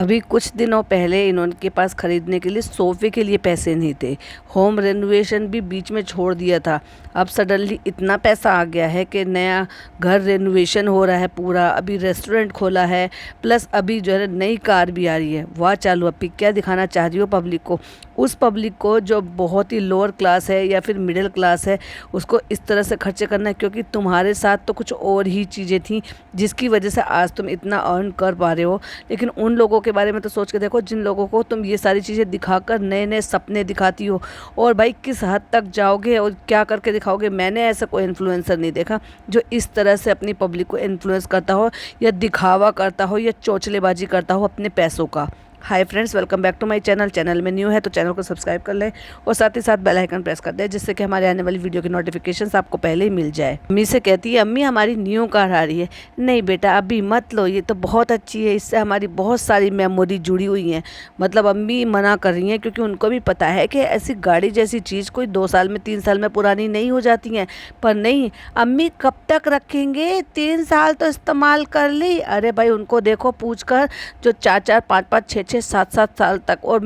अभी कुछ दिनों पहले इनके पास खरीदने के लिए सोफ़े के लिए पैसे नहीं थे। होम रेनोवेशन भी बीच में छोड़ दिया था। अब सडनली इतना पैसा आ गया है कि नया घर रेनोवेशन हो रहा है पूरा, अभी रेस्टोरेंट खोला है, प्लस अभी जो है नई कार भी आ रही है। वाह चालू अभी क्या दिखाना चाह रही हो पब्लिक को? उस पब्लिक को जो बहुत ही लोअर क्लास है या फिर मिडिल क्लास है, उसको इस तरह से खर्चे करना है, क्योंकि तुम्हारे साथ तो कुछ और ही चीज़ें थी जिसकी वजह से आज तुम इतना अर्न कर पा रहे हो। लेकिन उन लोगों के बारे में तो सोच के देखो जिन लोगों को तुम ये सारी चीज़ें दिखाकर नए नए सपने दिखाती हो। और भाई किस हद तक जाओगे और क्या करके दिखाओगे? मैंने ऐसा कोई इन्फ्लुएंसर नहीं देखा जो इस तरह से अपनी पब्लिक को इन्फ्लुएंस करता हो या दिखावा करता हो या चौचलेबाजी करता हो अपने पैसों का। Hi friends, welcome back to my channel में न्यू है तो चैनल को सब्सक्राइब कर लें और साथ ही साथ बेल आइकन प्रेस कर दें, जिससे कि हमारे आने वाली वीडियो की नोटिफिकेशंस आपको पहले ही मिल जाए। अम्मी से कहती है, अम्मी हमारी न्यू कार आ रही है। नहीं बेटा अभी मत लो, ये तो बहुत अच्छी है, इससे हमारी बहुत सारी मेमोरी जुड़ी हुई हैं। मतलब अम्मी मना कर रही हैं क्योंकि उनको भी पता है कि ऐसी गाड़ी जैसी चीज़ कोई 2 साल में 3 साल में पुरानी नहीं हो जाती हैं। पर नहीं, अम्मी कब तक रखेंगे, 3 साल तो इस्तेमाल कर ली। अरे भाई उनको देखो पूछ कर, जो 4-4 5-5 6-6 7-7 साल तक, और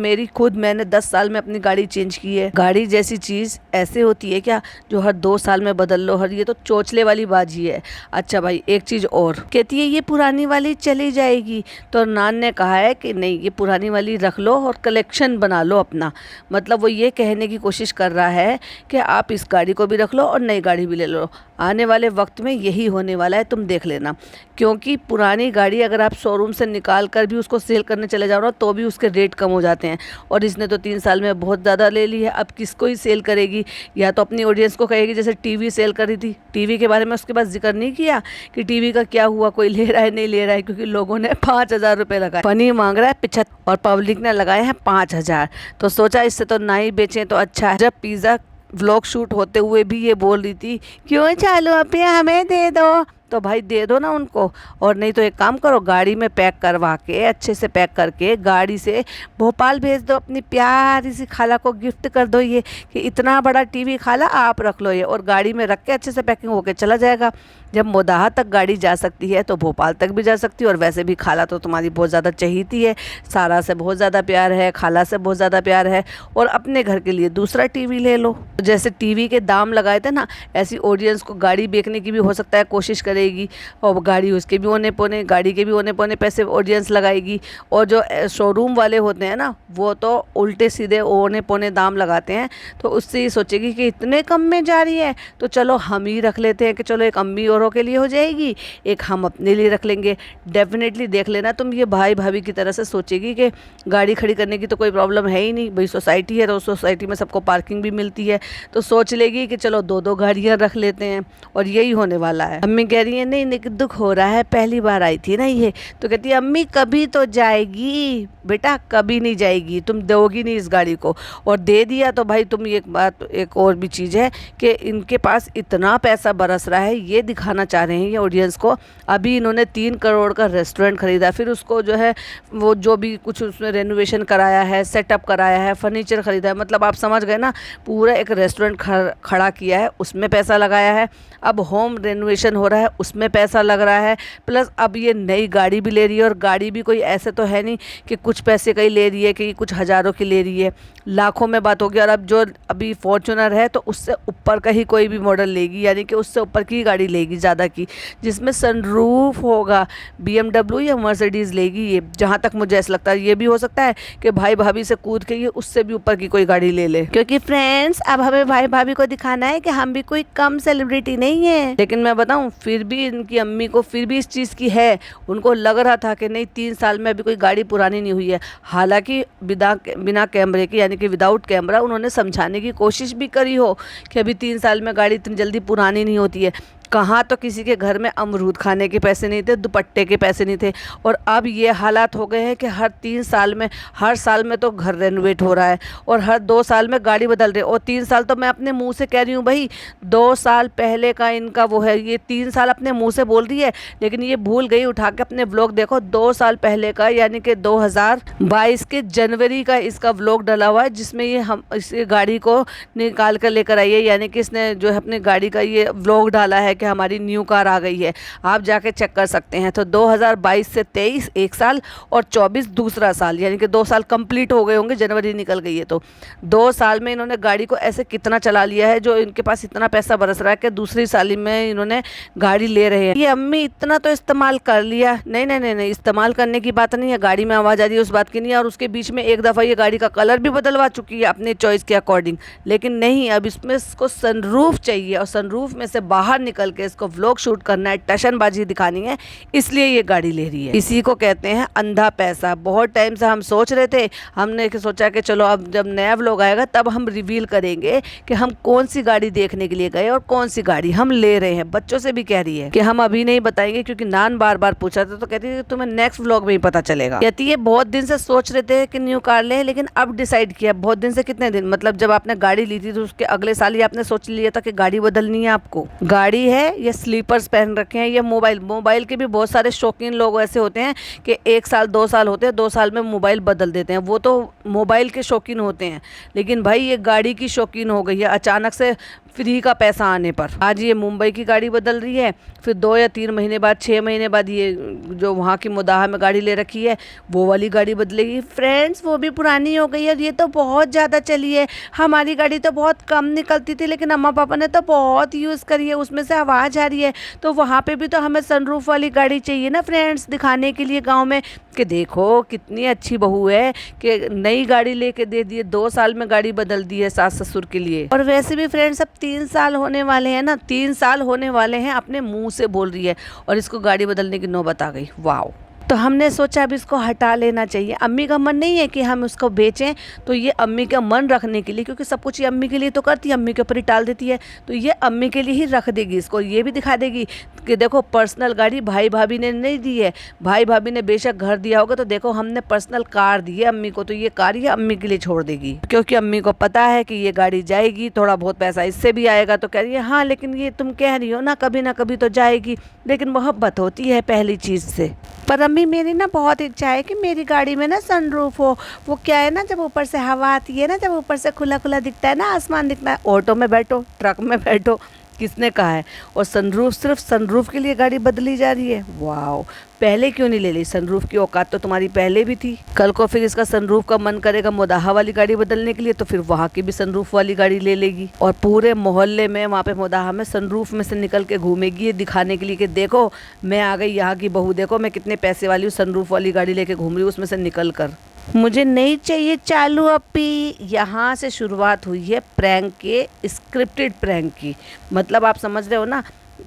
मैंने 10 साल में अपनी गाड़ी चेंज की है। गाड़ी जैसी चीज़ ऐसे होती है क्या जो हर 2 साल में बदल लो? ये तो चोचले वाली बाजी है। अच्छा भाई एक चीज़ और कहती है, ये पुरानी वाली चली जाएगी। तो नान ने कहा है कि नहीं, ये पुरानी वाली रख लो और कलेक्शन बना लो अपना। मतलब वो ये कहने की कोशिश कर रहा है कि आप इस गाड़ी को भी रख लो और नई गाड़ी भी ले लो। आने वाले वक्त में यही होने वाला है, तुम देख लेना। क्योंकि पुरानी गाड़ी अगर आप शोरूम से निकाल कर भी उसको सेल करने चले जाओ ना, तो भी उसके रेट कम हो जाते हैं। और इसने तो 3 साल में बहुत ज़्यादा ले ली है। अब किसको ही सेल करेगी? या तो अपनी ऑडियंस को कहेगी, जैसे टीवी सेल कर रही थी। टीवी के बारे में उसके पास जिक्र नहीं किया कि टीवी का क्या हुआ, कोई ले रहा है नहीं ले रहा है, क्योंकि लोगों ने 5,000 रुपये लगाए। पनीर मांग रहा है 75 और पब्लिक ने लगाए हैं 5,000। तो सोचा इससे तो ना ही बेचें तो अच्छा है। जब पिज़्ज़ा व्लॉग शूट होते हुए भी ये बोल रही थी, क्यों चालू अभी हमें दे दो, तो भाई दे दो ना उनको। और नहीं तो एक काम करो, गाड़ी में पैक करवा के, अच्छे से पैक करके गाड़ी से भोपाल भेज दो। अपनी प्यारी सी खाला को गिफ्ट कर दो ये कि इतना बड़ा टीवी खाला आप रख लो ये, और गाड़ी में रख के अच्छे से पैकिंग होके चला जाएगा। जब मोदाहा तक गाड़ी जा सकती है तो भोपाल तक भी जा सकती है। और वैसे भी खाला तो तुम्हारी बहुत ज़्यादा चहीती है, सारा से बहुत ज़्यादा प्यार है, खाला से बहुत ज़्यादा प्यार है। और अपने घर के लिए दूसरा टीवी ले लो। जैसे टीवी के दाम लगाए थे ना, ऐसी ऑडियंस को गाड़ी बेचने की भी हो सकता है कोशिश करेगी, और गाड़ी उसके भी होने पौने, गाड़ी के भी होने पौने पैसे ऑडियंस लगाएगी। और जो शोरूम वाले होते हैं ना, वो तो उल्टे सीधे होने पौने दाम लगाते हैं। तो उससे ये सोचेगी कि इतने कम में जा रही है तो चलो हम ही रख लेते हैं, कि चलो एक अम्मी औरों के लिए हो जाएगी, एक हम अपने लिए रख लेंगे। डेफिनेटली देख लेना तुम, ये भाई भाभी की तरह से सोचेगी कि गाड़ी खड़ी करने की तो कोई प्रॉब्लम है ही नहीं भाई, सोसाइटी है तो सोसाइटी में सबको पार्किंग भी मिलती है। तो सोच लेगी कि चलो 2-2 गाड़ियाँ रख लेते हैं, और यही होने वाला है। अम्मी कह रही है, नहीं नहीं दुख हो रहा है, पहली बार आई थी ना ये। तो कहती है, अम्मी कभी तो जाएगी। बेटा कभी नहीं जाएगी, तुम दोगी नहीं इस गाड़ी को। और दे दिया तो भाई तुम, एक बात एक और भी चीज़ है कि इनके पास इतना पैसा बरस रहा है, ये दिखाना चाह रहे हैं ये ऑडियंस को। अभी इन्होंने 3 करोड़ का रेस्टोरेंट खरीदा, फिर उसको जो है वो जो भी कुछ उसमें रेनोवेशन कराया है, सेटअप कराया है, फर्नीचर खरीदा है। मतलब आप समझ गए ना, पूरा एक रेस्टोरेंट खड़ा किया है, उसमें पैसा लगाया है। अब होम रेनोवेशन हो रहा है, उसमें पैसा लग रहा है। प्लस अब ये नई गाड़ी भी ले रही है, और गाड़ी भी कोई ऐसे तो है नहीं कि कुछ पैसे का ही ले रही है, कि कुछ हज़ारों की ले रही है, लाखों में बात होगी। और अब जो अभी फॉर्च्यूनर है तो उससे ऊपर का ही कोई भी मॉडल लेगी, यानी कि उससे ऊपर की गाड़ी लेगी ज़्यादा की, जिसमें सनरूफ होगा। BMW या मर्सिडीज़ लेगी ये, जहाँ तक मुझे ऐसा लगता है। ये भी हो सकता है कि भाई भाभी से कूद के ये उससे भी ऊपर की कोई गाड़ी ले ले, क्योंकि फ्रेंड्स अब हमें भाई भाभी को दिखाना है कि हम भी कोई कम सेलिब्रिटी नहीं है। लेकिन मैं बताऊं, फिर भी इनकी अम्मी को फिर भी इस चीज़ की है, उनको लग रहा था कि नहीं 3 साल में अभी कोई गाड़ी पुरानी नहीं हुई है। हालांकि बिना कैमरे के, यानी कि विदाउट कैमरा, उन्होंने समझाने की कोशिश भी करी हो कि अभी 3 साल में गाड़ी इतनी जल्दी पुरानी नहीं होती है। कहाँ तो किसी के घर में अमरूद खाने के पैसे नहीं थे, दुपट्टे के पैसे नहीं थे। और अब ये हालात हो गए हैं कि हर 3 साल में, हर साल में तो घर रेनोवेट हो रहा है, और हर 2 साल में गाड़ी बदल रही है। और 3 साल तो मैं अपने मुंह से कह रही हूँ भाई, 2 साल पहले का इनका वो है, ये 3 साल अपने मुंह से बोल रही है, लेकिन ये भूल गई। उठा के अपने व्लॉग देखो, 2 साल पहले का, यानी कि 2022 के जनवरी का इसका व्लॉग डला हुआ है, जिसमें ये हम इस गाड़ी को निकाल कर लेकर आई है। यानी कि इसने जो है अपनी गाड़ी का ये व्लॉग डाला है है कि हमारी न्यू कार आ गई है। आप जाके चेक कर सकते हैं। तो 2022 से 23 एक साल और 24 दूसरा साल, यानी कि 2 साल कंप्लीट हो गए होंगे, जनवरी निकल गई है। तो 2 साल में इन्होंने गाड़ी को ऐसे कितना चला लिया है जो इनके पास इतना पैसा बरस रहा है कि दूसरी साल में इन्होंने गाड़ी ले रहे हैं। ये अम्मी इतना तो इस्तेमाल कर लिया, नहीं नहीं नहीं नहीं, इस्तेमाल करने की बात नहीं है, गाड़ी में आवाज़ आ रही है उस बात की नहीं है। और उसके बीच में एक दफ़ा ये गाड़ी का कलर भी बदलवा चुकी है अपने चॉइस के अकॉर्डिंग। लेकिन नहीं, अब इसमें इसको सनरूफ चाहिए और सनरूफ में से बाहर निकल के इसको व्लॉग शूट करना है, टशनबाजी दिखानी है, इसलिए ये गाड़ी ले रही है। इसी को कहते हैं अंधा पैसा। बहुत टाइम से हम सोच रहे थे, हमने सोचा कि चलो अब जब नया व्लॉग आएगा तब हम रिवील करेंगे कि हम कौन सी गाड़ी देखने के लिए गए और कौन सी गाड़ी हम ले रहे हैं। बच्चों से भी कह रही है कि हम अभी नहीं बताएंगे, क्योंकि नान बार बार पूछा था तो कहती है तुम्हें नेक्स्ट व्लॉग में ही पता चलेगा। कहती है बहुत दिन से सोच रहे थे कि न्यू कार ले, लेकिन अब डिसाइड किया। बहुत दिन से कितने दिन, मतलब जब आपने गाड़ी ली थी तो उसके अगले साल ही आपने सोच लिया था कि गाड़ी बदलनी है आपको। गाड़ी है या स्लीपर्स पहन रखे हैं या मोबाइल के भी बहुत सारे शौकीन लोग ऐसे होते हैं कि 1 साल 2 साल होते हैं, 2 साल में मोबाइल बदल देते हैं। वो तो मोबाइल के शौकीन होते हैं, लेकिन भाई ये गाड़ी की शौकीन हो गई है अचानक से फ्री का पैसा आने पर। आज ये मुंबई की गाड़ी बदल रही है, फिर 2 या 3 महीने बाद 6 महीने बाद ये जो वहाँ की मुदाहा में गाड़ी ले रखी है वो वाली गाड़ी बदलेगी। फ्रेंड्स वो भी पुरानी हो गई है, ये तो बहुत ज़्यादा चली है। हमारी गाड़ी तो बहुत कम निकलती थी, लेकिन अम्मा पापा ने तो बहुत यूज़ करी है, उसमें से आवाज़ आ रही है। तो वहाँ पे भी तो हमें सनरूफ वाली गाड़ी चाहिए ना फ्रेंड्स, दिखाने के लिए गाँव में कि देखो कितनी अच्छी बहू है कि नई गाड़ी लेके दे दी है, 2 साल में गाड़ी बदल दी है सास ससुर के लिए। और वैसे भी फ्रेंड्स अब 3 साल होने वाले हैं ना, 3 साल होने वाले हैं, अपने मुंह से बोल रही है और इसको गाड़ी बदलने की नौबत आ गई। वाओ। तो हमने सोचा अब इसको हटा लेना चाहिए। अम्मी का मन नहीं है कि हम उसको बेचें, तो ये अम्मी का मन रखने के लिए, क्योंकि सब कुछ ये अम्मी के लिए तो करती है, अम्मी के ऊपर ही टाल देती है, तो ये अम्मी के लिए ही रख देगी इसको। ये भी दिखा देगी कि देखो पर्सनल गाड़ी भाई भाभी ने नहीं दी है, भाई भाभी ने बेशक घर दिया होगा, तो देखो हमने पर्सनल कार दी है अम्मी को, तो ये कार ये अम्मी के लिए छोड़ देगी। क्योंकि अम्मी को पता है कि ये गाड़ी जाएगी, थोड़ा बहुत पैसा इससे भी आएगा। तो कह रही है हाँ लेकिन ये तुम कह रही हो ना कभी तो जाएगी, लेकिन मोहब्बत होती है पहली चीज़ से। पर अम्मी मेरी ना बहुत इच्छा है कि मेरी गाड़ी में ना सनरूफ हो। वो क्या है ना, जब ऊपर से हवा आती है ना, जब ऊपर से खुला खुला दिखता है ना, आसमान दिखता है, ऑटो में बैठो ट्रक में बैठो, किसने कहा है। और सनरूफ सिर्फ सनरूफ के लिए गाड़ी बदली जा रही है। वाओ, पहले क्यों नहीं ले ली? सनरूफ की औकात तो तुम्हारी पहले भी थी। कल को फिर इसका सनरूफ का मन करेगा मुदाहा वाली गाड़ी बदलने के लिए, तो फिर वहाँ की भी सनरूफ वाली गाड़ी ले लेगी और पूरे मोहल्ले में वहाँ पे मुदाहा में सनरूफ में से निकल के घूमेगी, ये दिखाने के लिए कि देखो मैं आ गई यहाँ की बहू, देखो मैं कितने पैसे वाली हूँ, सनरूफ वाली गाड़ी लेके घूम रही हूँ उसमें से निकल कर। मुझे नहीं चाहिए चालू अपी। यहाँ से शुरुआत हुई है प्रैंक के, स्क्रिप्टेड प्रैंक की। मतलब आप समझ रहे हो ना,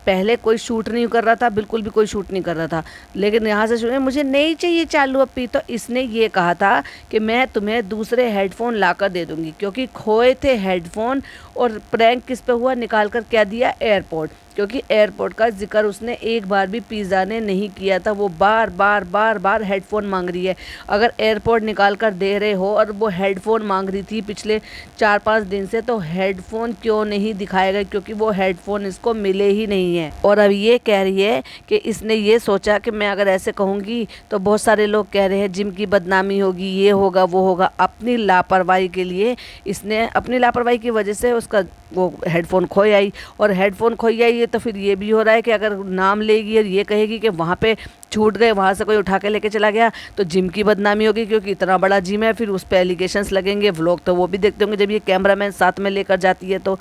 पहले कोई शूट नहीं कर रहा था, बिल्कुल भी कोई शूट नहीं कर रहा था, लेकिन यहाँ से शुरू, मुझे नहीं चाहिए चालू अपी। तो इसने ये कहा था कि मैं तुम्हें दूसरे हेडफोन लाकर दे दूँगी, क्योंकि खोए थे हेडफोन। और प्रैंक किस पे हुआ, निकाल कर क्या दिया, एयरपोर्ट। क्योंकि एयरपोर्ट का जिक्र उसने एक बार भी पिज़्ज़ा ने नहीं किया था, वो बार बार हेडफोन मांग रही है। अगर एयरपोर्ट निकाल कर दे रहे हो और वो हेडफोन मांग रही थी पिछले 4-5 दिन से, तो हेडफोन क्यों नहीं दिखाए गए, क्योंकि वो हेडफोन इसको मिले ही नहीं है। और अब ये कह रही है कि इसने ये सोचा कि मैं अगर ऐसे कहूँगी तो बहुत सारे लोग कह रहे हैं जिम की बदनामी होगी, ये होगा वो होगा। अपनी लापरवाही के लिए इसने, अपनी लापरवाही की वजह से उसका वो हेडफोन खोई आई। और हेडफोन खोई आई है तो फिर ये भी हो रहा है कि अगर नाम लेगी और ये कहेगी कि वहाँ पे छूट गए, वहाँ से कोई उठा के लेके चला गया, तो जिम की बदनामी होगी, क्योंकि इतना बड़ा जिम है, फिर उस पर एलिगेशंस लगेंगे। व्लॉग तो वो भी देखते होंगे जब ये कैमरामैन साथ में लेकर जाती है। तो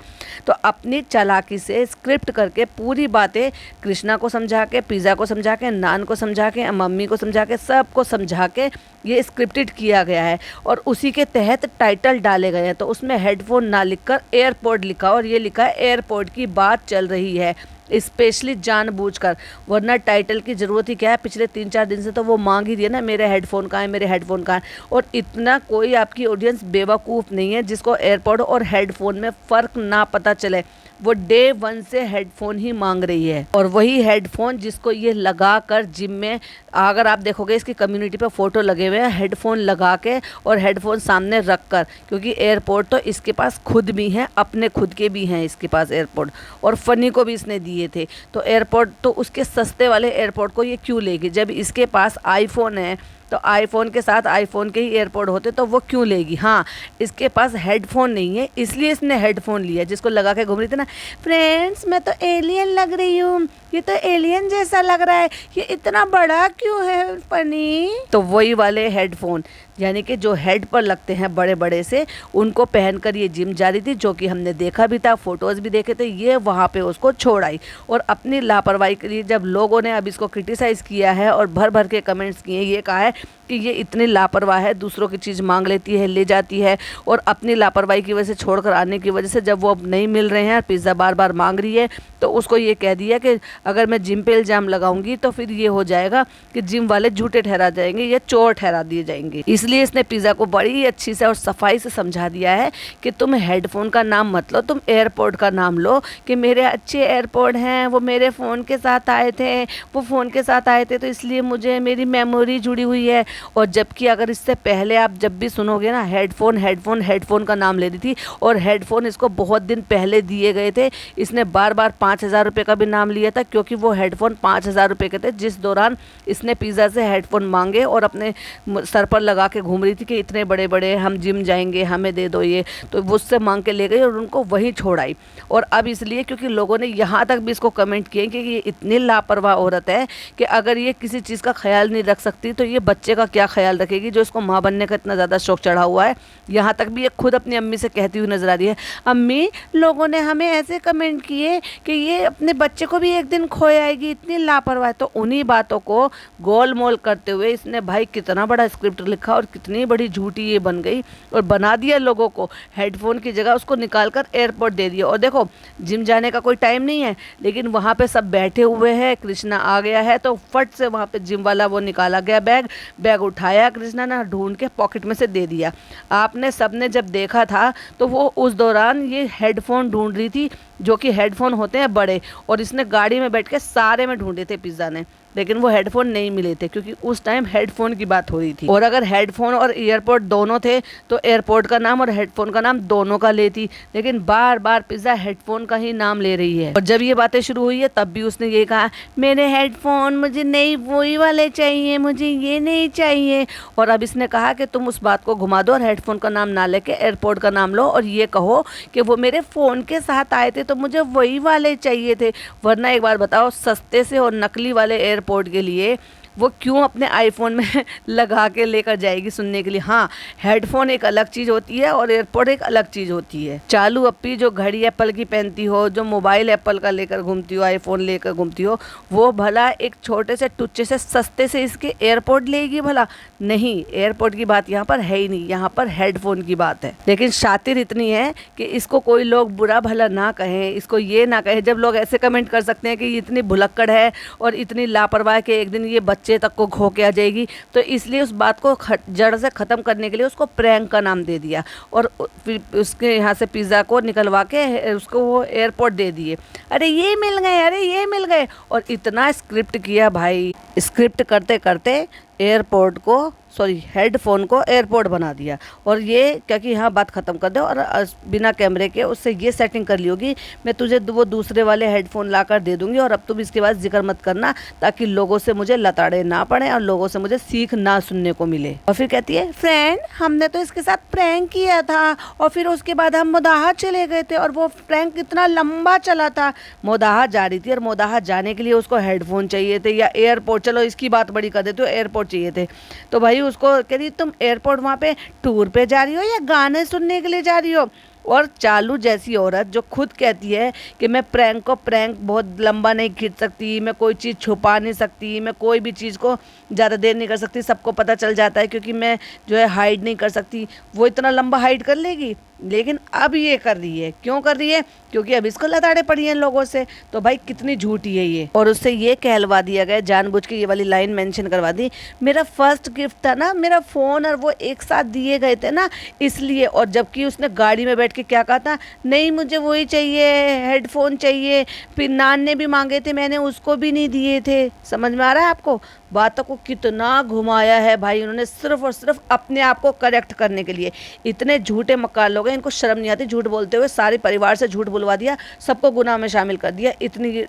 अपनी चालाकी से स्क्रिप्ट करके पूरी बातें कृष्णा को समझा के, पिज़्ज़ा को समझा के, नान को समझा के, मम्मी को समझा के, सबको समझा के ये स्क्रिप्टेड किया गया है। और उसी के तहत टाइटल डाले गए हैं। तो उसमें हेडफोन ना लिखकर एयरपोर्ट लिखा, और ये लिखा है एयरपोर्ट की बात चल रही है, स्पेशली जानबूझकर। वरना टाइटल की ज़रूरत ही क्या है, पिछले 3-4 दिन से तो वो मांग ही रही है ना, मेरे हेडफोन कहाँ है, मेरे हेडफोन कहाँ है। और इतना कोई आपकी ऑडियंस बेवकूफ़ नहीं है जिसको एयरपोर्ट और हेडफोन में फ़र्क ना पता चले। वो डे 1 से हेडफोन ही मांग रही है, और वही हेडफोन जिसको ये लगा कर जिम में, अगर आप देखोगे इसकी कम्युनिटी पे फ़ोटो लगे हुए हैं हेडफोन लगा के और हेडफोन सामने रख कर, क्योंकि एयरपोर्ट तो इसके पास खुद भी हैं, अपने खुद के भी हैं इसके पास एयरपोर्ट, और फ़नी को भी इसने दिए थे। तो एयरपोर्ट तो उसके सस्ते वाले एयरपोर्ट को ये क्यों लेगी, जब इसके पास आईफोन है, तो आईफोन के साथ आईफोन के ही एयरपोर्ट होते तो वो क्यों लेगी। हाँ, इसके पास हेडफोन नहीं है इसलिए इसने हेडफोन लिया, जिसको लगा के घूम रही थी ना, फ्रेंड्स मैं तो एलियन लग रही हूँ, ये तो एलियन जैसा लग रहा है, ये इतना बड़ा क्यों है पनी। तो वही वाले हेडफोन यानी कि जो हेड पर लगते हैं बड़े बड़े से, उनको पहनकर ये जिम जा रही थी, जो कि हमने देखा भी था, फोटोज़ भी देखे थे। ये वहाँ पे उसको छोड़ आई और अपनी लापरवाही के लिए जब लोगों ने अब इसको क्रिटिसाइज़ किया है और भर भर के कमेंट्स किए, ये कहा है कि ये इतनी लापरवाह है, दूसरों की चीज़ मांग लेती है, ले जाती है, और अपनी लापरवाही की वजह से छोड़ कर आने की वजह से जब वो अब नहीं मिल रहे हैं, पिज़्ज़ा बार बार मांग रही है, तो उसको ये कह दिया कि अगर मैं जिम पे इल्ज़ाम लगाऊंगी तो फिर ये हो जाएगा कि जिम वाले झूठे ठहरा जाएंगे या चोर ठहरा दिए जाएंगे। इसलिए इसने पिज़्ज़ा को बड़ी अच्छी से और सफाई से समझा दिया है कि तुम हेडफोन का नाम मत लो, तुम एयरपोर्ट का नाम लो, कि मेरे अच्छे एयरपोर्ट हैं, वो मेरे फ़ोन के साथ आए थे, वो फ़ोन के साथ आए थे तो इसलिए मुझे मेरी मेमोरी जुड़ी हुई है। और जबकि अगर इससे पहले आप जब भी सुनोगे ना, हेडफोन हेडफोन हेडफोन का नाम ले रही थी, और हेडफोन इसको बहुत दिन पहले दिए गए थे। इसने बार बार 5,000 रुपये का भी नाम लिया था, क्योंकि वो हेडफोन 5,000 रुपये के थे, जिस दौरान इसने पिज़्ज़ा से हेडफोन मांगे और अपने सर पर लगा के घूम रही थी कि इतने बड़े बड़े हम जिम जाएंगे, हमें दे दो ये, तो वो उससे मांग के ले गई और उनको वहीं छोड़ आई। और अब इसलिए क्योंकि लोगों ने यहाँ तक भी इसको कमेंट किए कि ये इतनी लापरवाह औरत है कि अगर ये किसी चीज़ का ख्याल नहीं रख सकती तो ये बच्चे का क्या ख्याल रखेगी, जो इसको माँ बनने का इतना ज़्यादा शौक चढ़ा हुआ है। यहाँ तक भी ये खुद अपनी अम्मी से कहती हुई नजर आ रही है, अम्मी लोगों ने हमें ऐसे कमेंट किए कि ये अपने बच्चे को भी एक दिन खोए आएगी, इतनी लापरवाह। तो उन्हीं बातों को गोल मोल करते हुए इसने भाई कितना बड़ा स्क्रिप्ट लिखा और कितनी बड़ी झूठी ये बन गई, और बना दिया लोगों को। हेडफोन की जगह उसको निकाल कर एयरपोर्ट दे दिया। और देखो, जिम जाने का कोई टाइम नहीं है, लेकिन वहाँ पे सब बैठे हुए हैं, कृष्णा आ गया है तो फट से वहाँ पे जिम वाला वो निकाला गया बैग उठाया कृष्णा ने, ढूंढ के पॉकेट में से दे दिया। आपने सबने जब देखा था तो वो उस दौरान ये हेडफोन ढूंढ रही थी, जो कि हेडफोन होते हैं बड़े, और इसने गाड़ी में बैठ के सारे में ढूंढे थे पिज़्ज़ा ने, लेकिन वो हेडफोन नहीं मिले थे, क्योंकि उस टाइम हेडफोन की बात हो रही थी। और अगर हेडफोन और एयरपोर्ट दोनों थे तो एयरपोर्ट का नाम और हेडफोन का नाम दोनों का लेती, लेकिन बार बार पिज़्ज़ा हेडफोन का ही नाम ले रही है। और जब ये बातें शुरू हुई है तब भी उसने ये कहा, मेरे हेडफोन मुझे नहीं वही वाले चाहिए, मुझे ये नहीं चाहिए। और अब इसने कहा कि तुम उस बात को घुमा दो और हेडफोन का नाम ना लेके एयरपोर्ट का नाम लो और ये कहो कि वो मेरे फ़ोन के साथ आए थे तो मुझे वही वाले चाहिए थे। वरना एक बार बताओ, सस्ते से और नकली वाले एयरपोर्ट के लिए वो क्यों अपने आईफोन में लगा के लेकर जाएगी सुनने के लिए। हाँ, हेडफोन एक अलग चीज़ होती है और एयरपोर्ट एक अलग चीज़ होती है। चालू अप्पी जो घड़ी एप्पल की पहनती हो, जो मोबाइल एप्पल का लेकर घूमती हो, आईफोन लेकर घूमती हो, वो भला एक छोटे से टुच्चे से सस्ते से इसके एयरपोर्ट लेगी भला? नहीं, एयरपोर्ट की बात यहाँ पर है ही नहीं, यहाँ पर हेडफोन की बात है। लेकिन शातिर इतनी है कि इसको कोई लोग बुरा भला ना कहें, इसको ये ना कहें। जब लोग ऐसे कमेंट कर सकते हैं कि ये इतनी भुलक्कड़ है और इतनी लापरवाह कि एक दिन ये बच्चे तक को खो के आ जाएगी, तो इसलिए उस बात को जड़ से ख़त्म करने के लिए उसको प्रैंक का नाम दे दिया और फिर उसके यहाँ से पिज़्ज़ा को निकलवा के उसको वो एयरपोर्ट दे दिए। अरे ये मिल गए, अरे ये मिल गए, और इतना स्क्रिप्ट किया भाई। स्क्रिप्ट करते करते एयरपोर्ट को हेडफोन को एयरपोर्ट बना दिया। और ये क्या कि हाँ, बात ख़त्म कर दो और बिना कैमरे के उससे ये सेटिंग कर ली होगी, मैं तुझे वो दूसरे वाले हेडफोन ला कर दे दूँगी और अब तुम इसके बाद जिक्र मत करना, ताकि लोगों से मुझे लताड़े ना पड़े और लोगों से मुझे सीख ना सुनने को मिले। और फिर कहती है, फ्रेंड हमने तो इसके साथ प्रैंक किया था और फिर उसके बाद हम मोदाहा चले गए थे और वो प्रैंक इतना लंबा चला था। मोदाहा जा रही थी और मोदाहा जाने के लिए उसको हेडफोन चाहिए थे या एयरपोर्ट, चलो इसकी बात बड़ी कर देते हो, एयरपोर्ट चाहिए थे। तो भाई उसको कह रही, तुम एयरपोर्ट वहाँ पे टूर पे जा रही हो या गाने सुनने के लिए जा रही हो? और चालू जैसी औरत जो खुद कहती है कि मैं प्रैंक बहुत लंबा नहीं खींच सकती, मैं कोई चीज़ छुपा नहीं सकती, मैं कोई भी चीज़ को ज़्यादा देर नहीं कर सकती, सबको पता चल जाता है क्योंकि मैं जो है हाइड नहीं कर सकती, वो इतना लंबा हाइड कर लेगी। लेकिन अब ये कर रही है, क्यों कर रही है? क्योंकि अब इसको लताड़े पड़ी हैं लोगों से। तो भाई कितनी झूठी है ये। और उससे ये कहलवा दिया गया, जानबूझ के ये वाली लाइन मेंशन करवा दी, मेरा फर्स्ट गिफ्ट था ना, मेरा फ़ोन और वो एक साथ दिए गए थे ना, इसलिए। और जबकि उसने गाड़ी में बैठ के क्या कहा था, नहीं मुझे वही चाहिए, हेडफोन चाहिए, फिर नान ने भी मांगे थे, मैंने उसको भी नहीं दिए थे। समझ में आ रहा है आपको? बातों को कितना घुमाया है भाई उन्होंने, सिर्फ और सिर्फ अपने आप को करेक्ट करने के लिए। इतने झूठे मक्कार लोग हैं, इनको शर्म नहीं आती झूठ बोलते हुए। सारे परिवार से झूठ बुलवा दिया, सबको गुनाह में शामिल कर दिया। इतनी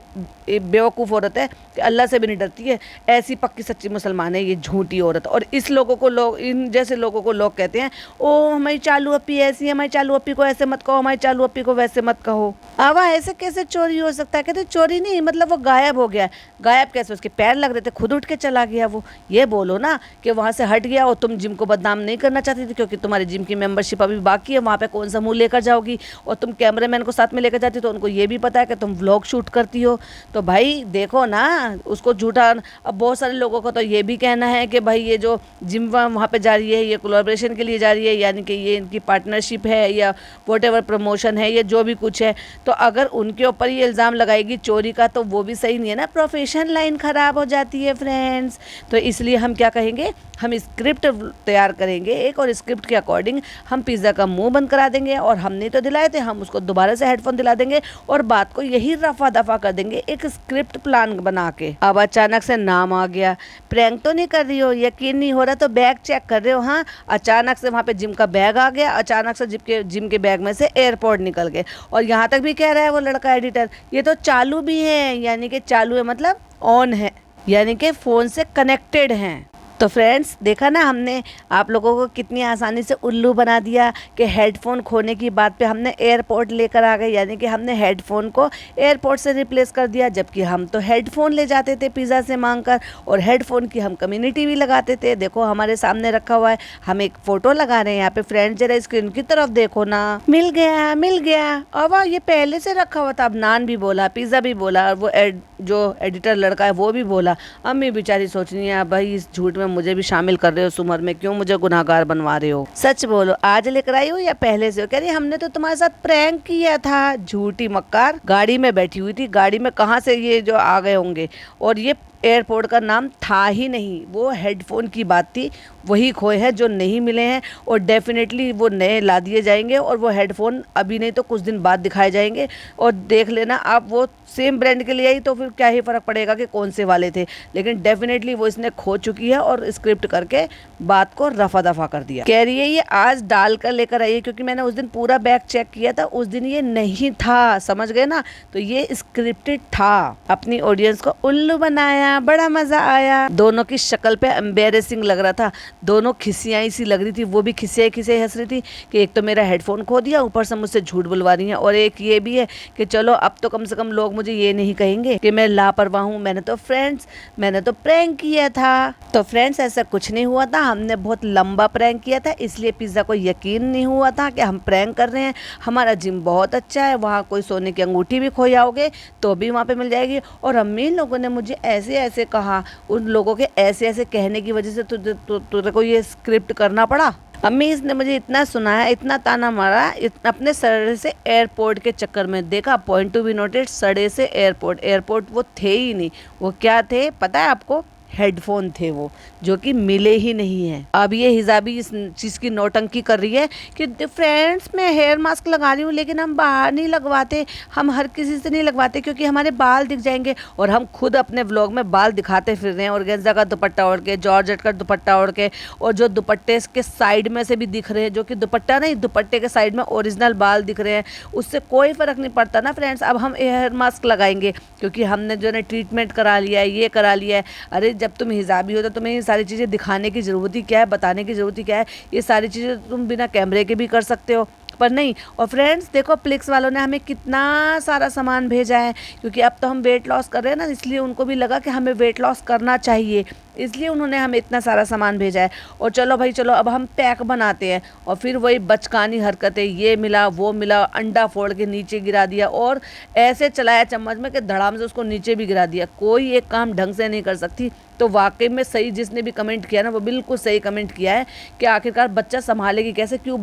बेवकूफ़ औरत है कि अल्लाह से भी नहीं डरती है। ऐसी पक्की सच्ची मुसलमान है ये झूठी औरत। और इस लोगों को लोग, इन जैसे लोगों को लोग कहते हैं, ओ हमारी चालू अप्पी ऐसी है, हमारी चालू अप्पी को ऐसे मत कहो, हमारी चालू अप्पी को वैसे मत कहो। आवा ऐसे कैसे चोरी हो सकता है? कहते चोरी नहीं, मतलब वो गायब हो गया। गायब कैसे? उसके पैर लग रहे थे, खुद उठ के चला गया वो। ये बोलो ना कि वहाँ से हट गया और तुम जिम को बदनाम नहीं करना चाहती थी क्योंकि तुम्हारे जिम की मेंबरशिप अभी बाकी है, वहाँ पे कौन सा मुंह लेकर जाओगी। और तुम कैमरामैन को साथ में लेकर जाती तो उनको ये भी पता है कि तुम व्लॉग शूट करती हो। तो भाई देखो ना, उसको झूठा। अब बहुत सारे लोगों को तो ये भी कहना है कि भाई ये जो जिम वहाँ पे जा रही है ये कोलैबोरेशन के लिए जा रही है, यानी कि ये इनकी पार्टनरशिप है या व्हाटएवर प्रमोशन है, ये जो भी कुछ है। तो अगर उनके ऊपर ये इल्ज़ाम लगाएगी चोरी का तो वो भी सही नहीं है ना, प्रोफेशन लाइन ख़राब हो जाती है फ्रेंड्स। तो इसलिए हम क्या कहेंगे, हम स्क्रिप्ट तैयार करेंगे एक, और स्क्रिप्ट के अकॉर्डिंग हम पिज़्ज़ा का मुंह बंद करा देंगे। और हमने तो दिलाए थे, हम उसको दोबारा से हेडफोन दिला देंगे और बात को यही रफा दफा कर देंगे एक स्क्रिप्ट प्लान बना के। अब अचानक से नाम आ गया, प्रैंक तो नहीं कर रही हो? यकीन नहीं हो रहा तो बैग चेक कर रहे हो? हाँ, अचानक से वहाँ पे जिम का बैग आ गया, अचानक से जिम के बैग में से एयरपोर्ट निकल गए। और यहाँ तक भी कह रहा है वो लड़का एडिटर, ये तो चालू भी है, यानी कि चालू है मतलब ऑन है, यानी कि फ़ोन से कनेक्टेड हैं। तो फ्रेंड्स देखा ना हमने आप लोगों को कितनी आसानी से उल्लू बना दिया कि हेडफोन खोने की बात पे हमने एयरपोर्ट लेकर आ गए, यानी कि हमने हेडफोन को एयरपोर्ट से रिप्लेस कर दिया। जबकि हम तो हेडफोन ले जाते थे पिज़्ज़ा से मांगकर, और हेडफोन की हम कम्युनिटी भी लगाते थे। देखो हमारे सामने रखा हुआ है, हम एक फ़ोटो लगा रहे हैं यहाँ पे। फ्रेंड्स जरा स्क्रीन की तरफ देखो ना, मिल गया मिल गया। और वाह, ये पहले से रखा हुआ था। अब नान भी बोला, पिज़्ज़ा भी बोला, और वो जो एडिटर लड़का है वो भी बोला। अम्मी बेचारी सोच रही है भाई इस झूठ में मुझे भी शामिल कर रहे हो उस उम्र में, क्यों मुझे गुनाहगार बनवा रहे हो? सच बोलो, आज लेकर आई हो या पहले से हो? कह रही हमने तो तुम्हारे साथ प्रैंक किया था। झूठी मक्कार, गाड़ी में बैठी हुई थी, गाड़ी में कहाँ से ये जो आ गए होंगे। और ये एयरपोर्ट का नाम था ही नहीं, वो हेडफोन की बात थी, वही खोए हैं जो नहीं मिले हैं। और डेफिनेटली वो नए ला दिए जाएंगे, और वो हेडफोन अभी नहीं तो कुछ दिन बाद दिखाए जाएंगे। और देख लेना आप, वो सेम ब्रांड के लिए आई तो फिर क्या ही फ़र्क पड़ेगा कि कौन से वाले थे। लेकिन डेफिनेटली वो इसने खो चुकी है और स्क्रिप्ट करके बात को रफा दफा कर दिया। कह रही है ये आज डाल कर लेकर आई है, क्योंकि मैंने उस दिन पूरा बैग चेक किया था, उस दिन ये नहीं था, समझ गए ना? तो ये स्क्रिप्टेड था। अपनी ऑडियंस को उल्लू बनाया, बड़ा मजा आया। दोनों की शक्ल पे एम्बेरेसिंग लग रहा था, दोनों खिसियाई सी लग रही थी। वो भी खिसियाई खिसियाई हंस रही थी कि एक तो मेरा हेडफोन खो दिया, ऊपर से मुझसे झूठ बुलवा रही है। और एक ये भी है कि चलो अब तो कम से कम लोग मुझे ये नहीं कहेंगे कि मैं लापरवाह हूँ, मैंने तो प्रैंक किया था। तो फ्रेंड्स ऐसा कुछ नहीं हुआ था, हमने बहुत लंबा प्रैंक किया था, इसलिए पिज़्ज़ा को यकीन नहीं हुआ था कि हम प्रैंक कर रहे हैं। हमारा जिम बहुत अच्छा है, वहाँ कोई सोने की अंगूठी भी खो जाओगे तो भी वहाँ पे मिल जाएगी। और अम्मी लोगों ने मुझे ऐसे ऐसे कहा, उन लोगों के ऐसे ऐसे कहने की वजह से तुझे को ये स्क्रिप्ट करना पड़ा। अम्मी इसने मुझे इतना सुनाया, इतना ताना मारा, अपने सड़े से एयरपोर्ट के चक्कर में। देखा, पॉइंट टू बी नोटेड, सड़े से एयरपोर्ट वो थे ही नहीं। वो क्या थे पता है आपको? हेडफोन थे वो, जो कि मिले ही नहीं हैं। अब ये हिजाबी इस चीज़ की नौटंकी कर रही है कि फ्रेंड्स मैं हेयर मास्क लगा रही हूँ लेकिन हम बाहर नहीं लगवाते, हम हर किसी से नहीं लगवाते क्योंकि हमारे बाल दिख जाएंगे। और हम खुद अपने व्लॉग में बाल दिखाते फिर रहे हैं, ऑर्गेन्जा का दुपट्टा ओढ़ के, जॉर्जेट का दुपट्टा ओढ़ के, और जो दुपट्टे के साइड में से भी दिख रहे हैं, जो कि दुपट्टा नहीं, दुपट्टे के साइड में ओरिजिनल बाल दिख रहे हैं। उससे कोई फ़र्क नहीं पड़ता ना फ्रेंड्स। अब हम हेयर मास्क लगाएंगे क्योंकि हमने जो है ट्रीटमेंट करा लिया है, ये करा लिया है। अरे जब तुम हिजाबी हो तो तुम्हें ये सारी चीज़ें दिखाने की ज़रूरत ही क्या है, बताने की ज़रूरत ही क्या है? ये सारी चीज़ें तुम बिना कैमरे के भी कर सकते हो, पर नहीं। और फ्रेंड्स देखो, प्लिक्स वालों ने हमें कितना सारा सामान भेजा है, क्योंकि अब तो हम वेट लॉस कर रहे हैं ना, इसलिए उनको भी लगा कि हमें वेट लॉस करना चाहिए, इसलिए उन्होंने हमें इतना सारा सामान भेजा है। और चलो भाई चलो, अब हम पैक बनाते हैं। और फिर वही बचकानी हरकतें, ये मिला वो मिला, अंडा फोड़ के नीचे गिरा दिया, और ऐसे चलाया चम्मच में कि धड़ाम से उसको नीचे भी गिरा दिया। कोई एक काम ढंग से नहीं कर सकती। तो वाकई में सही, जिसने भी कमेंट किया ना वो बिल्कुल सही कमेंट किया है कि आखिरकार बच्चा संभालेगी कैसे? क्यों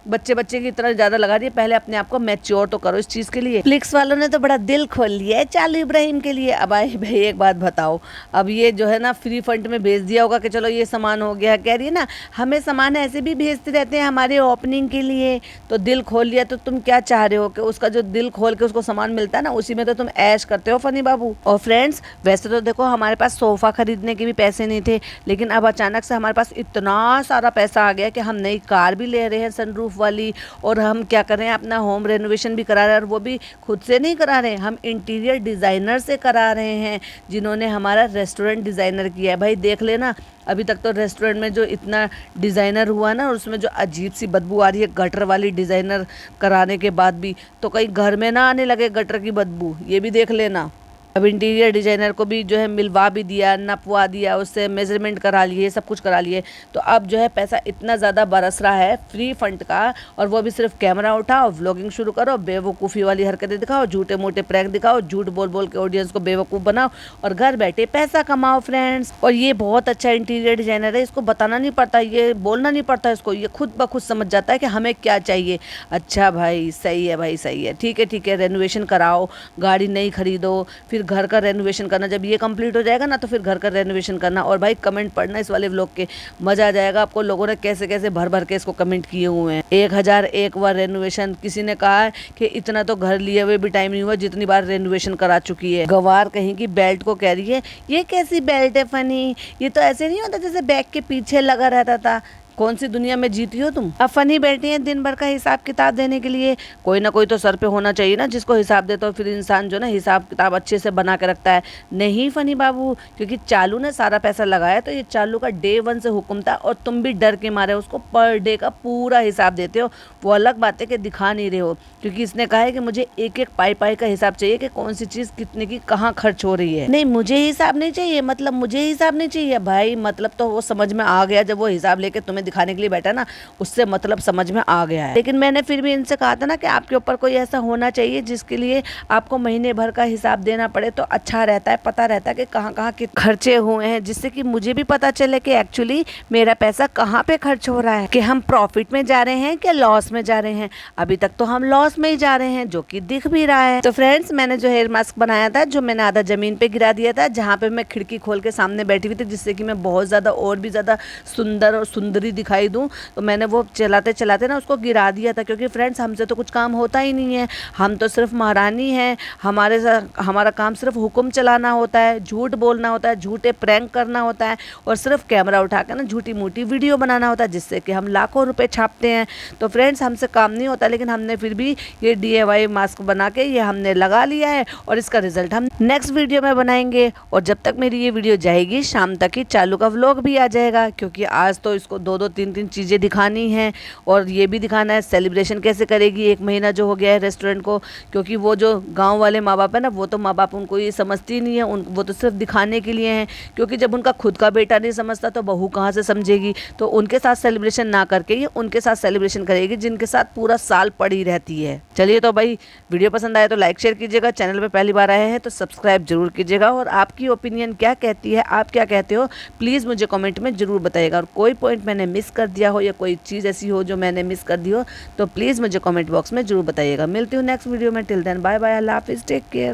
बच्चे की तरह ज़्यादा लगा रही है? पहले अपने आप को मैच्योर तो करो इस चीज़ के लिए। फ्लिक्स वालों ने तो बड़ा दिल खोल लिया है चालू इब्राहिम के लिए। अब आए भाई एक बात बताओ, अब ये जो है ना फ्री फंड में भेज दिया होगा कि चलो ये सामान हो गया। कह रही है ना, हमें सामान ऐसे भी भेजते रहते हैं हमारे ओपनिंग के लिए, तो दिल खोल लिया। तो तुम क्या चाह रहे हो कि उसका जो दिल खोल के उसको सामान मिलता है ना, उसी में तो तुम ऐश करते हो फनी बाबू। और फ्रेंड्स वैसे तो देखो हमारे पास सोफ़ा ख़रीदने के भी पैसे नहीं थे, लेकिन अब अचानक से हमारे पास इतना सारा पैसा आ गया कि हम नई कार भी ले रहे हैं सनरूफ वाली, और हम क्या कर रहे हैं, अपना होम रेनोवेशन भी करा रहे हैं। और वो भी खुद से नहीं करा रहे हैं, हम इंटीरियर डिज़ाइनर से करा रहे हैं, जिन्होंने हमारा रेस्टोरेंट डिज़ाइनर किया है। भाई देख लेना, अभी तक तो रेस्टोरेंट में जो इतना डिज़ाइनर हुआ ना, और उसमें जो अजीब सी बदबू आ रही है गटर वाली डिज़ाइनर कराने के बाद भी, तो कहीं घर में ना आने लगे गटर की बदबू, ये भी देख लेना। अब इंटीरियर डिज़ाइनर को भी जो है मिलवा भी दिया, नपवा दिया, उससे मेजरमेंट करा लिए, सब कुछ करा लिए। तो अब जो है पैसा इतना ज़्यादा बरस रहा है फ्री फंड का, और वो भी सिर्फ कैमरा उठाओ, व्लॉगिंग शुरू करो, बेवकूफ़ी वाली हरकतें दिखाओ, झूठे मोटे प्रैंक दिखाओ, झूठ बोल बोल के ऑडियंस को बेवकूफ़ बनाओ, और घर बैठे पैसा कमाओ फ्रेंड्स। और ये बहुत अच्छा इंटीरियर डिज़ाइनर है, इसको बताना नहीं पड़ता, ये बोलना नहीं पड़ता इसको, ये खुद ब खुद समझ जाता है कि हमें क्या चाहिए। अच्छा भाई सही है, भाई सही है, ठीक है, रेनोवेशन कराओ, गाड़ी नई खरीदो, फिर घर का रेनोवेशन करना, जब ये कंप्लीट हो जाएगा ना तो फिर घर का रेनोवेशन करना। और भाई कमेंट पढ़ना इस वाले व्लॉग के, मज़ा आ जाएगा आपको। लोगों ने कैसे कैसे भर भर के इसको कमेंट किए हुए हैं। 1001 बार रेनोवेशन, किसी ने कहा है कि इतना तो घर लिए हुए भी टाइम नहीं हुआ जितनी बार रेनोवेशन करा चुकी है। गवार कहीं की बेल्ट को कह रही है ये कैसी बेल्ट है फनी, ये तो ऐसे नहीं होता जैसे बैग के पीछे लगा रहता था। कौन सी दुनिया में जीती हो तुम? अब फनी बैठी हैं दिन भर का हिसाब किताब देने के लिए, कोई ना कोई तो सर पे होना चाहिए ना जिसको हिसाब दे, तो फिर इंसान जो ना हिसाब किताब अच्छे से बना के रखता है। नहीं फनी बाबू, क्योंकि चालू ने सारा पैसा लगाया, तो ये चालू का डे 1 से हुक्म था, और तुम भी डर के मारे उसको पर डे का पूरा हिसाब देते हो। वो अलग बात है कि दिखा नहीं रहे हो, क्योंकि इसने कहा है कि मुझे एक एक पाई पाई का हिसाब चाहिए कि कौन सी चीज़ कितने की कहाँ खर्च हो रही है। नहीं मुझे हिसाब नहीं चाहिए, मतलब मुझे हिसाब नहीं चाहिए भाई, मतलब तो वो समझ में आ गया जब वो हिसाब लेके तुम्हें दिखाने के लिए बैठा ना, उससे मतलब समझ में आ गया है। लेकिन मैंने फिर भी इनसे कहा था ना कि आपके ऊपर कोई ऐसा होना चाहिए जिसके लिए आपको महीने भर का हिसाब देना पड़े, तो अच्छा रहता है, पता रहता है कि कहाँ कहाँ के खर्चे हुए हैं, जिससे कि मुझे भी पता चले कि एक्चुअली मेरा पैसा कहाँ पे खर्च हो रहा है, कि हम प्रॉफिट में जा रहे हैं कि लॉस में जा रहे हैं। अभी तक तो हम लॉस में ही जा रहे हैं, जो कि दिख भी रहा है। तो फ्रेंड्स, मैंने जो हेयर मास्क बनाया था, जो मैंने आधा जमीन पे गिरा दिया था, जहाँ पे मैं खिड़की खोल के सामने बैठी हुई थी, जिससे कि मैं बहुत ज़्यादा और भी ज़्यादा सुंदर और सुंदरी दिखाई दूँ, तो मैंने वो चलाते चलाते ना उसको गिरा दिया था। क्योंकि फ्रेंड्स, हमसे तो कुछ काम होता ही नहीं है, हम तो सिर्फ महारानी हैं, हमारा काम सिर्फ हुक्म चलाना होता है, झूठ बोलना होता है, झूठे प्रैंक करना होता है, और सिर्फ कैमरा उठा के ना झूठी मूठी वीडियो बनाना होता है, जिससे कि हम लाखों रुपए छापते हैं। तो फ्रेंड्स, हमसे काम नहीं होता, लेकिन हमने फिर भी ये DIY मास्क बना के ये हमने लगा लिया है, और इसका रिजल्ट हम नेक्स्ट वीडियो में बनाएंगे। और जब तक मेरी ये वीडियो जाएगी, शाम तक ही चालू का व्लॉग भी आ जाएगा, क्योंकि आज तो इसको 2-2 3-3 चीज़ें दिखानी है, और ये भी दिखाना है सेलिब्रेशन कैसे करेगी 1 महीना जो हो गया है रेस्टोरेंट को। क्योंकि वो जो गांव वाले माँ बाप है ना, वो तो माँ बाप उनको ये समझती नहीं है, वो तो सिर्फ दिखाने के लिए हैं। क्योंकि जब उनका खुद का बेटा नहीं समझता तो बहू कहाँ से समझेगी। तो उनके साथ सेलिब्रेशन ना करके ये उनके साथ सेलिब्रेशन करेगी, जिनके साथ पूरा साल पड़ी रहती है। चलिए, तो भाई वीडियो पसंद आए तो लाइक शेयर कीजिएगा, चैनल पर पहली बार आए हैं तो सब्सक्राइब जरूर कीजिएगा, और आपकी ओपिनियन क्या कहती है, आप क्या कहते हो, प्लीज़ मुझे कमेंट में ज़रूर बताइएगा। और कोई पॉइंट मैंने मिस कर दिया हो, या कोई चीज़ ऐसी हो जो मैंने मिस कर दी हो, तो प्लीज़ मुझे कमेंट बॉक्स में ज़रूर बताइएगा। मिलती हूँ नेक्स्ट वीडियो में, टिल देन बाय बाय, अल्लाह हाफिज़, टेक केयर।